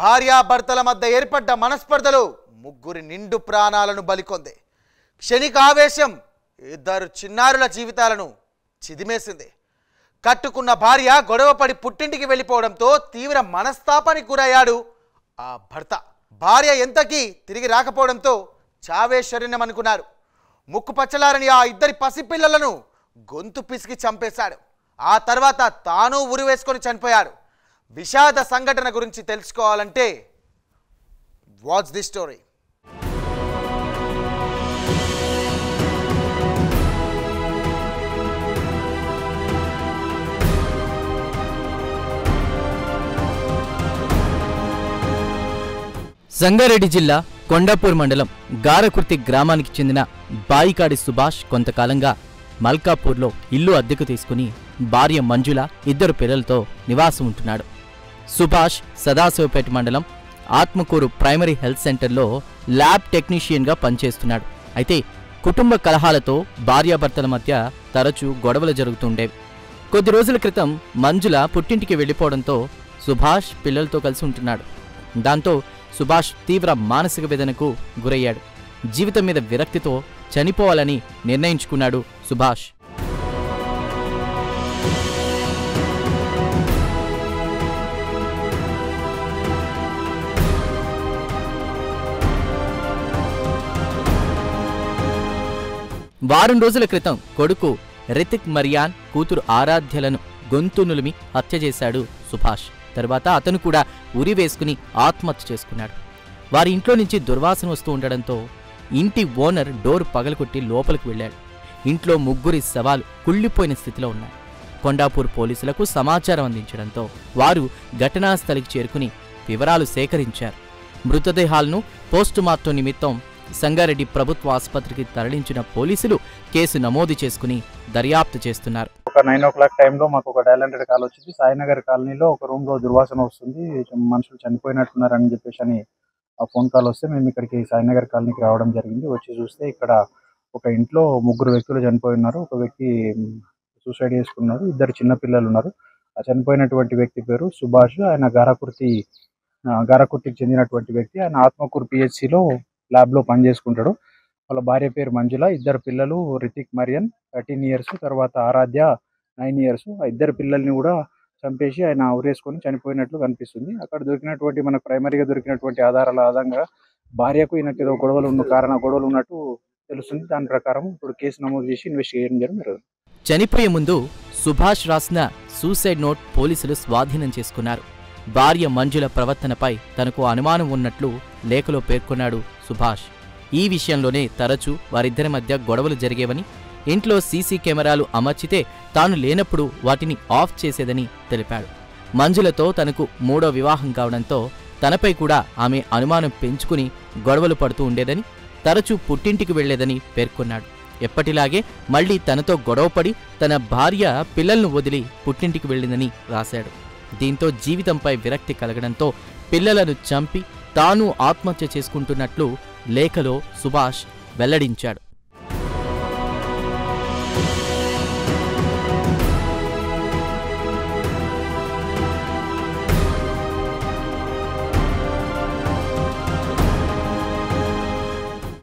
భార్యాభర్తల మధ్య ఏర్పడ్డ మనస్పర్ధలు ముగ్గురి నిండు ప్రాణాలను బలికొంది. క్షణిక ఆవేశం ఇద్దరు చిన్నారుల జీవితాలను చిదిమేసింది. కట్టుకున్న భార్య గొడవపడి పుట్టింటికి వెళ్ళిపోవడంతో తీవ్ర మనస్తాపానికి గురయ్యాడు ఆ భర్త. భార్య ఎంతకీ తిరిగి రాకపోవడంతో చావే శరణ్యం అనుకున్నారు. ముక్కు పచ్చలారని ఆ ఇద్దరి పసిపిల్లలను గొంతు పిసికి చంపేశాడు. ఆ తర్వాత తాను ఉరివేసుకొని చనిపోయాడు. విషాద సంఘటన గురించి తెలుసుకోవాలంటే వాచ్ ది స్టోరీ. సంగారెడ్డి జిల్లా కొండాపూర్ మండలం గారకుర్తి గ్రామానికి చెందిన బాయికాడి సుభాష్ కొంతకాలంగా మల్కాపూర్లో ఇల్లు అద్దెకు తీసుకుని భార్య మంజుల ఇద్దరు పిల్లలతో నివాసం ఉంటున్నాడు. సుభాష్ సదాశివపేట మండలం ఆత్మకూరు ప్రైమరీ హెల్త్ సెంటర్లో ల్యాబ్ టెక్నీషియన్గా పనిచేస్తున్నాడు. అయితే కుటుంబ కలహాలతో భార్యాభర్తల మధ్య తరచూ గొడవలు జరుగుతుండేవి. కొద్ది రోజుల క్రితం మంజుల పుట్టింటికి వెళ్ళిపోవడంతో సుభాష్ పిల్లలతో కలిసి ఉంటున్నాడు. దాంతో సుభాష్ తీవ్ర మానసిక వేదనకు గురయ్యాడు. జీవితం మీద విరక్తితో చనిపోవాలని నిర్ణయించుకున్నాడు సుభాష్. వారం రోజుల క్రితం కొడుకు రితిక్ మరియాన్, కూతురు ఆరాధ్యలను గొంతు నులిమి హత్య చేశాడు సుభాష్. తర్వాత అతను కూడా ఉరి వేసుకుని ఆత్మహత్య చేసుకున్నాడు. వారి ఇంట్లో నుంచి దుర్వాసన వస్తూ ఉండడంతో ఇంటి ఓనర్ డోర్ పగలకొట్టి లోపలికి వెళ్ళాడు. ఇంట్లో ముగ్గురి శవాలు కుళ్ళిపోయిన స్థితిలో ఉన్నాయి. కొండాపూర్ పోలీసులకు సమాచారం అందించడంతో వారు ఘటనా స్థలికి చేరుకుని వివరాలు సేకరించారు. మృతదేహాలను పోస్టుమార్టం నిమిత్తం సంగారెడ్డి ప్రభుత్వ ఆసుపత్రికి తరలించిన పోలీసులు కేసు నమోదు చేసుకుని దర్యాప్తు చేస్తున్నారు. ఒక 9 o'clock టైంలో మాకు ఒక డైల్ కాల్ వచ్చింది. సాయినగర్ కాలనీలో ఒక రూమ్ లో దుర్వాసన వస్తుంది, మనుషులు చనిపోయినట్టున్నారని చెప్పేసి అని ఆ ఫోన్ కాల్ వస్తే మేము ఇక్కడికి సాయినగర్ కాలనీకి రావడం జరిగింది. వచ్చి చూస్తే ఇక్కడ ఒక ఇంట్లో ముగ్గురు వ్యక్తులు చనిపోయి ఉన్నారు. ఒక వ్యక్తి సూసైడ్ చేసుకున్నారు. ఇద్దరు చిన్న పిల్లలు ఉన్నారు. ఆ చనిపోయినటువంటి వ్యక్తి పేరు సుభాష్. ఆయన గారకుర్తికి చెందినటువంటి వ్యక్తి. ఆయన ఆత్మకూరు పిహెచ్సిలో ల్యాబ్ లో పనిచేసుకుంటాడు. వాళ్ళ భార్య పేరు మంజుల, ఇద్దరు పిల్లలు రితిక్ మరియన్ 13 years, తర్వాత ఆరాధ్య 9 years. ఆ ఇద్దరు పిల్లల్ని కూడా చంపేసి ఆయన ఉరేసుకొని చనిపోయినట్లు కనిపిస్తుంది. అక్కడ దొరికినటువంటి మనకు ప్రైమరీగా దొరికినటువంటి ఆధారాల ఆధారంగా భార్యకు ఈయనకి ఏదో గొడవలు ఉన్నట్టు తెలుస్తుంది. దాని ప్రకారం ఇప్పుడు కేసు నమోదు చేసి ఇన్వెస్టిగేషన్ జరుగుతుంది. చనిపోయే ముందు సుభాష్ రాసిన సూసైడ్ నోట్ పోలీసులు స్వాధీనం చేసుకున్నారు. భార్య మంజుల ప్రవర్తనపై తనకు అనుమానం ఉన్నట్లు లేఖలో పేర్కొన్నాడు సుభాష్. ఈ విషయంలోనే తరచూ వారిద్దరి మధ్య గొడవలు జరిగేవని, ఇంట్లో సీసీ కెమెరాలు అమర్చితే తాను లేనప్పుడు వాటిని ఆఫ్ చేసేదని తెలిపాడు. మంజులతో తనకు 3వ వివాహం కావడంతో తనపై కూడా ఆమె అనుమానం పెంచుకుని గొడవలు పడుతూ ఉండేదని, తరచూ పుట్టింటికి వెళ్లేదని పేర్కొన్నాడు. ఎప్పటిలాగే మళ్లీ తనతో గొడవపడి తన భార్య పిల్లలను వదిలి పుట్టింటికి వెళ్ళిందని రాశాడు. దీంతో జీవితంపై విరక్తి కలగడంతో పిల్లలను చంపి తాను ఆత్మహత్య చేసుకుంటున్నట్లు లేఖలో సుభాష్ వెల్లడించాడు.